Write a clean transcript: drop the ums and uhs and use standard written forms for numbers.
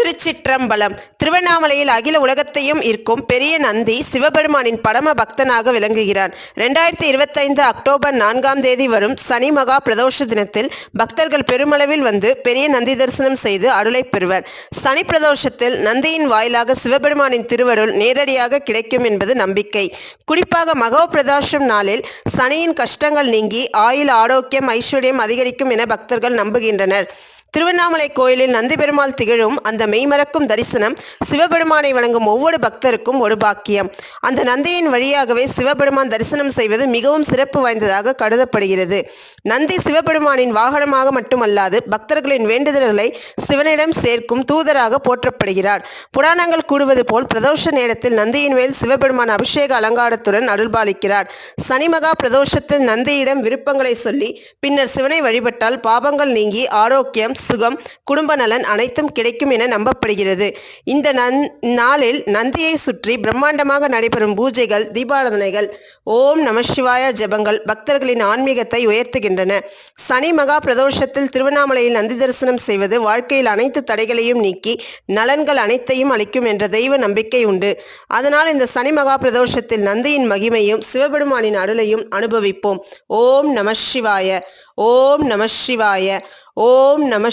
திருச்சிற்றம்பலம். திருவண்ணாமலையில் அகில உலகத்தையும் ஈர்க்கும் பெரிய நந்தி சிவபெருமானின் பரம பக்தனாக விளங்குகிறான். 2025 அக்டோபர் 4ஆம் தேதி வரும் சனி மகா பிரதோஷ தினத்தில் பக்தர்கள் பெருமளவில் வந்து பெரிய நந்தி தரிசனம் செய்து அருளை பெறுவர். சனி பிரதோஷத்தில் நந்தியின் வாயிலாக சிவபெருமானின் திருவருள் நேரடியாக கிடைக்கும் என்பது நம்பிக்கை. குறிப்பாக மகா பிரதோஷம் நாளில் சனியின் கஷ்டங்கள் நீங்கி ஆயுள், ஆரோக்கியம், ஐஸ்வர்யம் அதிகரிக்கும் என பக்தர்கள் நம்புகின்றனர். திருவண்ணாமலை கோயிலில் நந்தி பெருமாள் திகழும் அந்த மெய்மறக்கும் தரிசனம் சிவபெருமானை வணங்கும் ஒவ்வொரு பக்தருக்கும் ஒரு பாக்கியம். அந்த நந்தியின் வழியாகவே சிவபெருமான் தரிசனம் செய்வது மிகவும் சிறப்பு வாய்ந்ததாக கருதப்படுகிறது. நந்தி சிவபெருமானின் வாகனமாக மட்டுமல்லாது பக்தர்களின் வேண்டுதல்களை சிவனிடம் சேர்க்கும் தூதராக போற்றப்படுகிறார். புராணங்கள் கூறுவது போல் பிரதோஷ நேரத்தில் நந்தியின் மேல் சிவபெருமான் அபிஷேக அலங்காரத்துடன் அருள்பாலிக்கிறார். சனி மகா பிரதோஷத்தில் நந்தியிடம் விருப்பங்களை சொல்லி பின்னர் சிவனை வழிபட்டால் பாவங்கள் நீங்கி ஆரோக்கியம், சுகம், குடும்ப நலன் அனைத்தும் கிடைக்கும் என நம்பப்படுகிறது. இந்த நாளில் நந்தியை சுற்றி பிரம்மாண்டமாக நடைபெறும் பூஜைகள், தீபாராதனைகள், ஓம் நமசிவாய ஜபங்கள் பக்தர்களின் ஆன்மீகத்தை உயர்த்துகின்றன. சனி மகா பிரதோஷத்தில் திருவண்ணாமலையில் நந்தி தரிசனம் செய்வது வாழ்க்கையில் அனைத்து தடைகளையும் நீக்கி நலன்கள் அனைத்தையும் அளிக்கும் என்ற தெய்வ நம்பிக்கை உண்டு. அதனால் இந்த சனி மகா பிரதோஷத்தில் நந்தியின் மகிமையும் சிவபெருமானின் அருளையும் அனுபவிப்போம். ஓம் நமசிவாய, ஓம் நமசிவாய, ஓம் நம